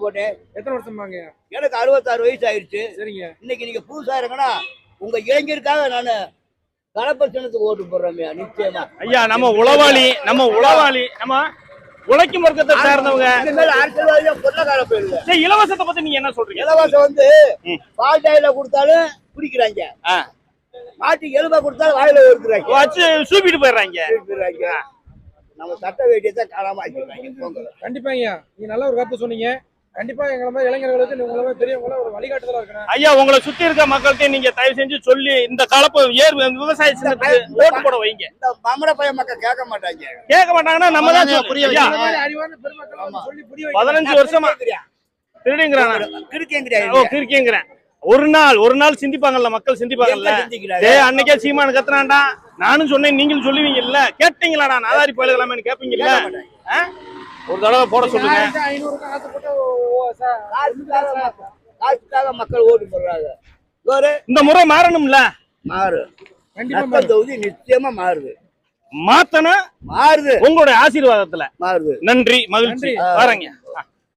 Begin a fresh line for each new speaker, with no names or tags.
போட்டேன்.
எத்தனை வருஷமாங்க?
எனக்கு 66 வயசு ஆயிடுச்சு.
சரிங்க.
இன்னைக்கு நீங்க புதுசா இருக்கனா உங்க இளைஞருக்காக நானு கலப்பசனத்துக்கு ஓட்டு போடுறோம்யா. நிச்சயமா
ஐயா நம்ம உளவாளி நம்ம உழைக்கும் வர்க்கத்தை சார்ந்தவங்க.
அரசியல்வாதியா கொள்ளக்கார போயிருங்க.
இலவசத்தை பத்தி நீங்க என்ன சொல்றீங்க?
இலவசம் வந்து பால் டாயில கொடுத்தாலும் குடிக்கிறாங்க, மாட்டுக்கு எலும்பா கொடுத்தாலும் வாயில இருக்கிறாங்க,
வச்சு சூப்பிட்டு போயிடுறாங்க.
நம்ம சட்ட வேண்டியதை காலாம ஆக்கிடுறாங்க.
கண்டிப்பா ஐயா, நீங்க நல்ல ஒரு கருத்து சொன்னீங்க. கண்டிப்பா எங்களை மாதிரி இளைஞர்களுக்கு உங்களை மாதிரி பெரியவங்கள ஒரு வழிகாட்டுதலா இருக்கணும்.
ஐயா உங்களை சுத்தி இருக்க மக்கள்கிட்ட நீங்க தயவு செஞ்சு சொல்லி இந்த கலப்பு விவசாய சின்னத்துக்கு ஓட்டு போட வைங்க.
இந்த மமட பையன் மக்கள் கேட்க
மாட்டாங்கன்னா நம்ம தான் புரிய வைக்கணும்.
அறிவான பெருமக்கள் சொல்லி புரிய
15 வருஷமா திருடிங்கிறான். கிறுக்கிங்கிறேன். ஒரு நாள் சிந்திப்பாங்கல்ல, மக்கள் சிந்திப்பாங்கல்ல. அன்னைக்கே சீமானு கத்துனான்டா, நானும் சொன்னேன், நீங்களும் சொல்லுவீங்கல்ல, கேட்டீங்களாடா நாதாரி பயலுகளாமே கேட்பீங்கல்ல. ஒரு தடவை போட சொல்லுங்க.
காசுக்காக மக்கள் ஓட்டு போடுறாங்க.
இந்த முறை மாறணும்ல.
தொகுதி நிச்சயமா மாறுது.
மாத்தணும்.
மாறுது
உங்களுடைய ஆசீர்வாதத்துல.
மாறுது.
நன்றி, மகிழ்ச்சி. வரேங்க.